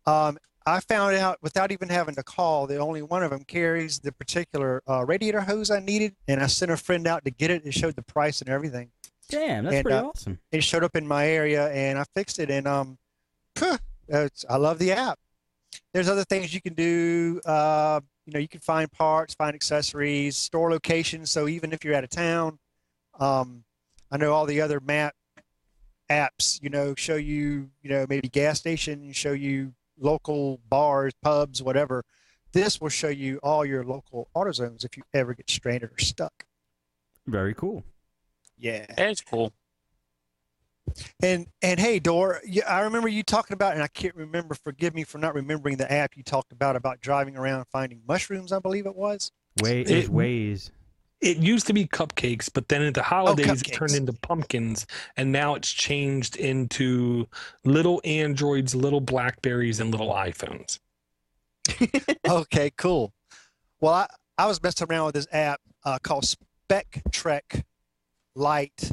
I found out without even having to call that only one of them carries the particular radiator hose I needed, and I sent a friend out to get it. It showed the price and everything. Damn, that's pretty awesome. It showed up in my area, and I fixed it, and I love the app. There's other things you can do. You can find parts, find accessories, store locations. So even if you're out of town, I know all the other map apps, show you, maybe gas stations, show you local bars, pubs, whatever. This will show you all your local AutoZones if you ever get stranded or stuck. Very cool. Yeah. That's cool. And hey, Dor, I remember you talking about, and I can't remember, forgive me for not remembering the app you talked about driving around finding mushrooms, I believe it was. Waze. It used to be cupcakes, but then at the holidays it cupcakes. turned into pumpkins, and now it's changed into little Androids, little Blackberries, and little iPhones. Okay, cool. Well, I was messing around with this app called Spec Trek Lite,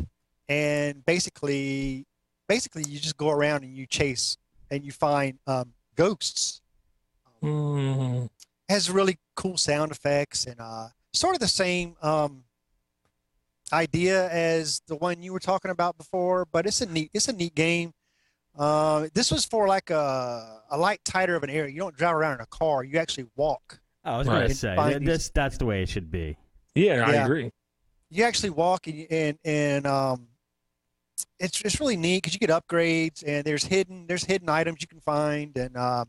and basically you just go around and you chase and you find ghosts. Has really cool sound effects, and sort of the same idea as the one you were talking about before, but it's a neat game. This was for like a light tighter of an area. You don't drive around in a car. You actually walk. I was going to say, that's the way it should be. Yeah, I agree. You actually walk, and it's really neat because you get upgrades, and there's hidden items you can find, and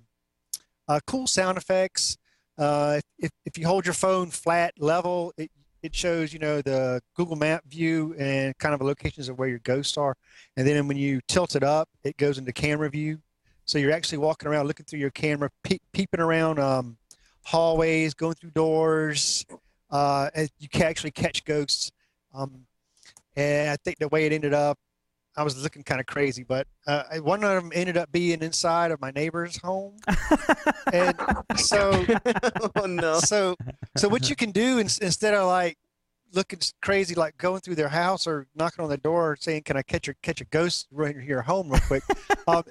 cool sound effects. If you hold your phone flat level, it shows the Google Map view and kind of the locations of where your ghosts are, and then when you tilt it up, it goes into camera view. So you're actually walking around, looking through your camera, peeping around hallways, going through doors. And you can actually catch ghosts. And I think the way it ended up, I was looking kind of crazy, but one of them ended up being inside of my neighbor's home. And so, oh no. So what you can do instead of like looking crazy, like going through their house or knocking on the door saying, "Can I catch a ghost right here home real quick?"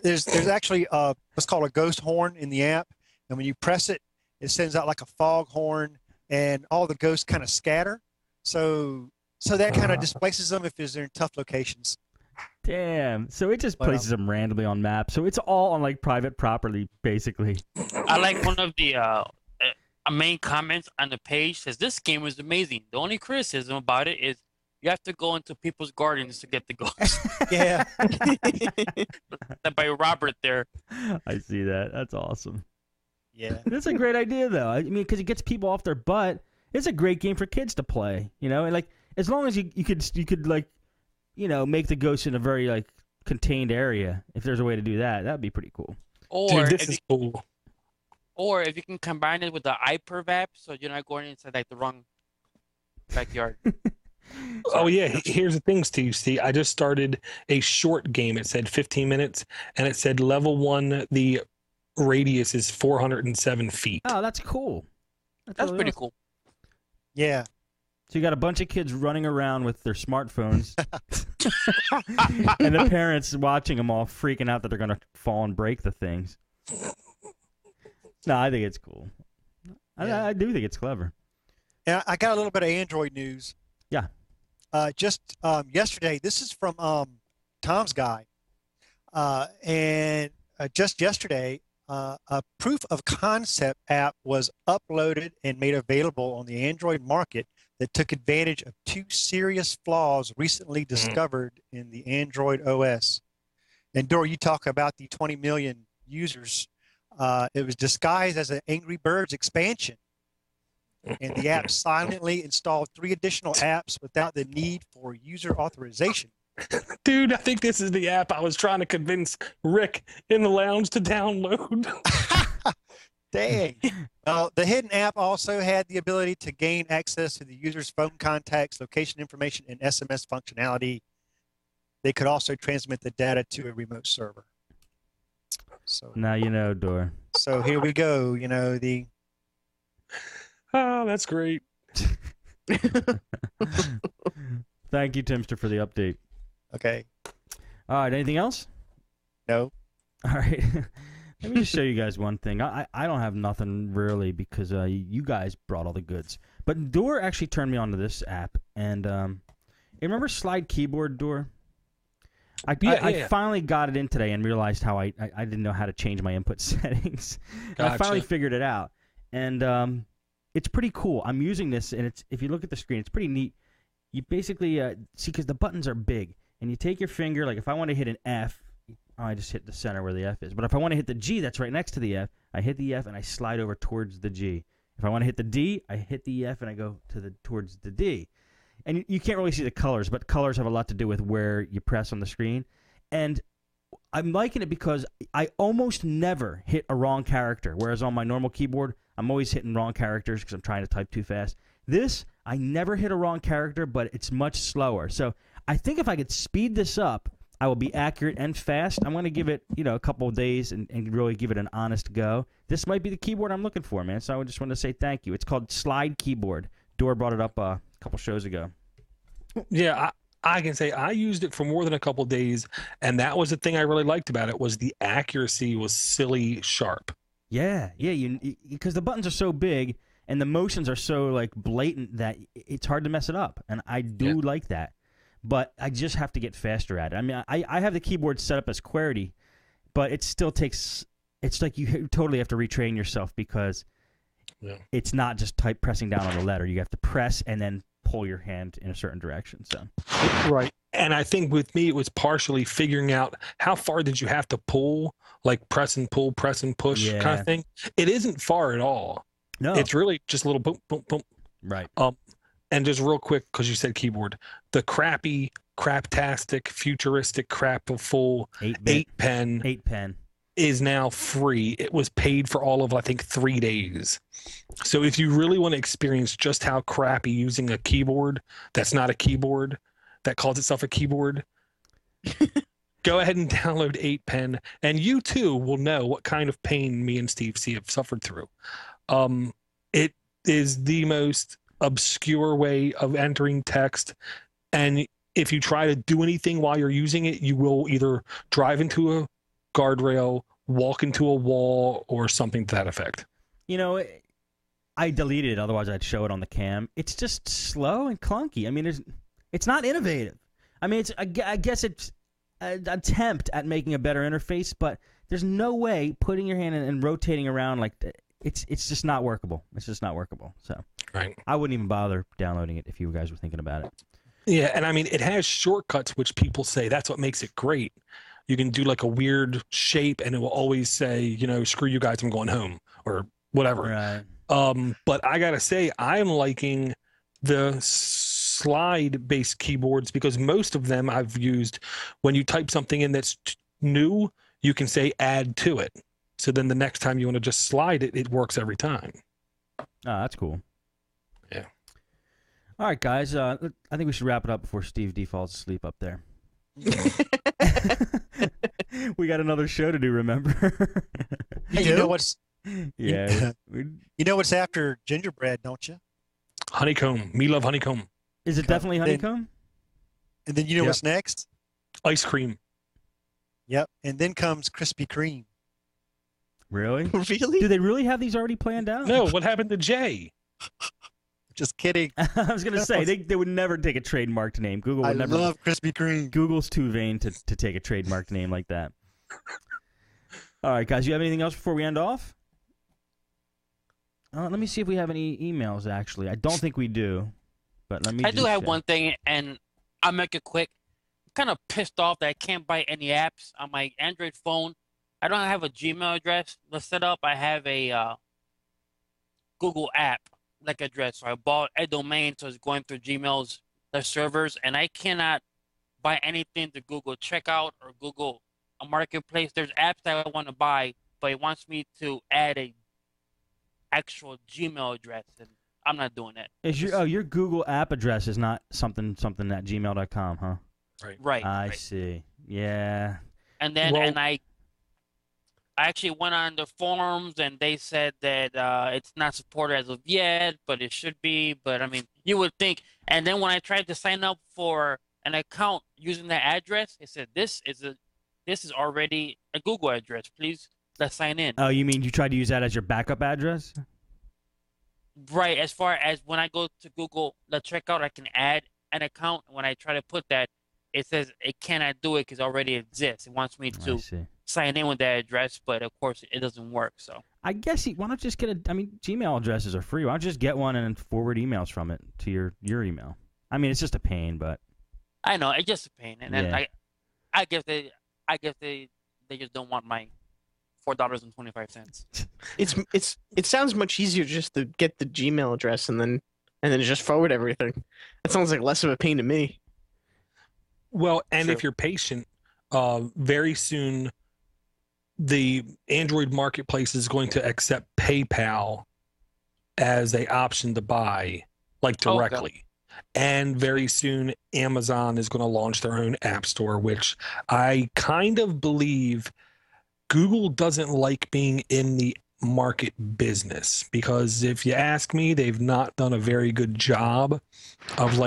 There's actually what's called a ghost horn in the app, and when you press it, it sends out like a fog horn, and all the ghosts kind of scatter. So that kind of displaces them if they're in tough locations. Damn. So it just places them randomly on maps. So it's all on like private property, basically. I like one of the main comments on the page says this game is amazing. The only criticism about it is you have to go into people's gardens to get the ghosts. Yeah. By Robert there. I see that. That's awesome. Yeah. That's a great idea, though. I mean, because it gets people off their butt. It's a great game for kids to play. You know, and like as long as you could like, you know, make the ghosts in a very like contained area. If there's a way to do that, that'd be pretty cool. Or Dude, this is cool. Or if you can combine it with the iPerv app, so you're not going inside like the wrong backyard. Oh yeah, here's the thing, Steve. See, I just started a short game. It said 15 minutes, and it said level 1. The radius is 407 feet. Oh, that's cool. That's really pretty awesome. cool. Yeah. So you got a bunch of kids running around with their smartphones, and the parents watching them all freaking out that they're gonna fall and break the things. No, I think it's cool. Yeah. I do think it's clever. And I got a little bit of Android news. Yeah. Just yesterday, this is from Tom's Guy. And just yesterday, a proof of concept app was uploaded and made available on the Android market that took advantage of 2 serious flaws recently discovered in the Android OS. And Dora, you talk about the 20 million users. It was disguised as an Angry Birds expansion. And the app silently installed 3 additional apps without the need for user authorization. Dude, I think this is the app I was trying to convince Rick in the lounge to download. Dang. The hidden app also had the ability to gain access to the user's phone contacts, location information, and SMS functionality. They could also transmit the data to a remote server. So Now you know, Dor. So here we go. You know, the Oh, that's great. Thank you, Timster, for the update. okay. All right, anything else? No. All right. Let me just show you guys one thing. I don't have nothing really because you guys brought all the goods. But Dor actually turned me onto this app. And you remember Slide Keyboard, Dor? I finally got it in today and realized how I didn't know how to change my input settings. Gotcha. I finally figured it out. And it's pretty cool. I'm using this, and if you look at the screen, it's pretty neat. You basically see, because the buttons are big, and you take your finger, like if I want to hit an F, I just hit the center where the F is. But if I want to hit the G that's right next to the F, I hit the F and I slide over towards the G. If I want to hit the D, I hit the F and I go towards the D. And you can't really see the colors, but colors have a lot to do with where you press on the screen. And I'm liking it because I almost never hit a wrong character, whereas on my normal keyboard, I'm always hitting wrong characters because I'm trying to type too fast. This, I never hit a wrong character, but it's much slower. So I think if I could speed this up, I will be accurate and fast. I'm going to give it, a couple of days and really give it an honest go. This might be the keyboard I'm looking for, man. So I just want to say thank you. It's called Slide Keyboard. Dor brought it up a couple shows ago. Yeah, I can say I used it for more than a couple of days, and that was the thing I really liked about it was the accuracy was silly sharp. Yeah, because the buttons are so big and the motions are so like blatant that it's hard to mess it up, and I do like that. But I just have to get faster at it. I mean, I have the keyboard set up as QWERTY, but it still takes. It's like you totally have to retrain yourself because it's not just pressing down on the letter. You have to press and then pull your hand in a certain direction. So right. And I think with me, it was partially figuring out how far did you have to pull, like press and pull, press and push kind of thing. It isn't far at all. No, it's really just a little boom, boom, boom. Right. And just real quick, because you said keyboard, the crappy, craptastic, futuristic, crapful 8-pen is now free. It was paid for all of, I think, 3 days. So if you really want to experience just how crappy using a keyboard that's not a keyboard, that calls itself a keyboard, go ahead and download 8-pen, and you too will know what kind of pain me and Steve C have suffered through. It is the most obscure way of entering text. And if you try to do anything while you're using it, you will either drive into a guardrail, walk into a wall, or something to that effect. You know, I deleted it, otherwise I'd show it on the cam. It's just slow and clunky. I mean, it's not innovative. I mean, I guess it's an attempt at making a better interface, but there's no way putting your hand in and rotating around like that. It's just not workable. It's just not workable. So right. I wouldn't even bother downloading it if you guys were thinking about it. Yeah, and I mean, it has shortcuts, which people say that's what makes it great. You can do like a weird shape, and it will always say, you know, screw you guys, I'm going home, or whatever. Right. But I gotta say, I'm liking the slide-based keyboards, because most of them I've used, when you type something in that's new, you can say add to it. So then the next time you want to just slide it, it works every time. Oh, that's cool. Yeah. All right, guys. I think we should wrap it up before Steve D falls asleep up there. We got another show to do, remember? Hey, you know what's Yeah. you know what's after gingerbread, don't you? Honeycomb. Me love honeycomb. Is it definitely honeycomb? And then you know Yep. what's next? Ice cream. Yep. And then comes Krispy Kreme. Really? Really? Do they really have these already planned out? No, what happened to Jay? Just kidding. I was going to say, they would never take a trademarked name. Google I would never. love Krispy Kreme. Google's too vain to take a trademarked name like that. All right, guys. You have anything else before we end off? Let me see if we have any emails, actually. I don't think we do. But let me I do have check. one thing, and I'll make it quick. I'm kind of pissed off that I can't buy any apps on my Android phone. I don't have a Gmail address set up. I have a Google app address. So I bought a domain, so it's going through Gmail's servers, and I cannot buy anything to Google Checkout or Google Marketplace. There's apps that I want to buy, but it wants me to add a actual Gmail address, and I'm not doing it. Is your Google app address is not something at gmail.com, huh? Right. I see. Yeah. And then Well- I actually went on the forums, and they said that it's not supported as of yet, but it should be. But I mean, you would think. And then when I tried to sign up for an account using that address, it said this is already a Google address. Please let's sign in. Oh, you mean you tried to use that as your backup address? Right. As far as when I go to Google the checkout, I can add an account. When I try to put that, it says it cannot do it because it already exists. It wants me I to see. sign in with that address, but of course it doesn't work. So I guess why don't you just get Gmail addresses are free. Why don't you just get one and forward emails from it to your email? I mean, it's just a pain, but I know it's just a pain, and then Yeah. I guess they just don't want my $4.25. It sounds much easier just to get the Gmail address and then just forward everything. That sounds like less of a pain to me. Well, and True. if you're patient, very soon the Android marketplace is going to accept PayPal as a option to buy, like Oh, okay. directly. And very soon Amazon is going to launch their own app store, which I kind of believe Google doesn't like being in the market business, because if you ask me, they've not done a very good job of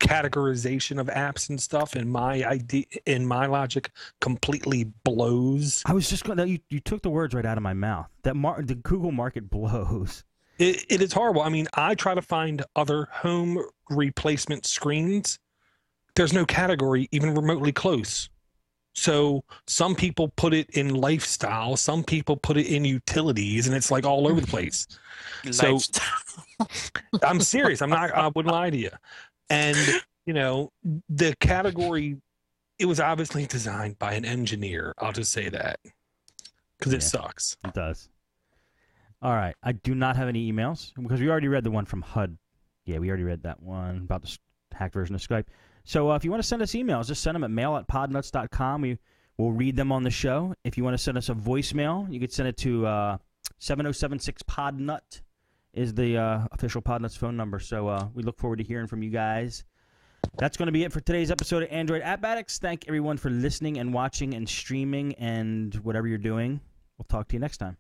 categorization of apps and stuff. And my logic completely blows. I was just going. You took the words right out of my mouth. The Google market blows. It is horrible. I mean, I try to find other home replacement screens. There's no category even remotely close. So some people put it in lifestyle, some people put it in utilities, and it's all over the place. So I'm serious. I wouldn't lie to you. And, the category, it was obviously designed by an engineer. I'll just say that, because it sucks. It does. All right. I do not have any emails because we already read the one from HUD. Yeah, we already read that one about the hacked version of Skype. So if you want to send us emails, just send them at mail@podnutz.com. We'll read them on the show. If you want to send us a voicemail, you could send it to 7076-PODNUT is the official Podnuts phone number. So we look forward to hearing from you guys. That's going to be it for today's episode of Android App Addicts. Thank everyone for listening and watching and streaming and whatever you're doing. We'll talk to you next time.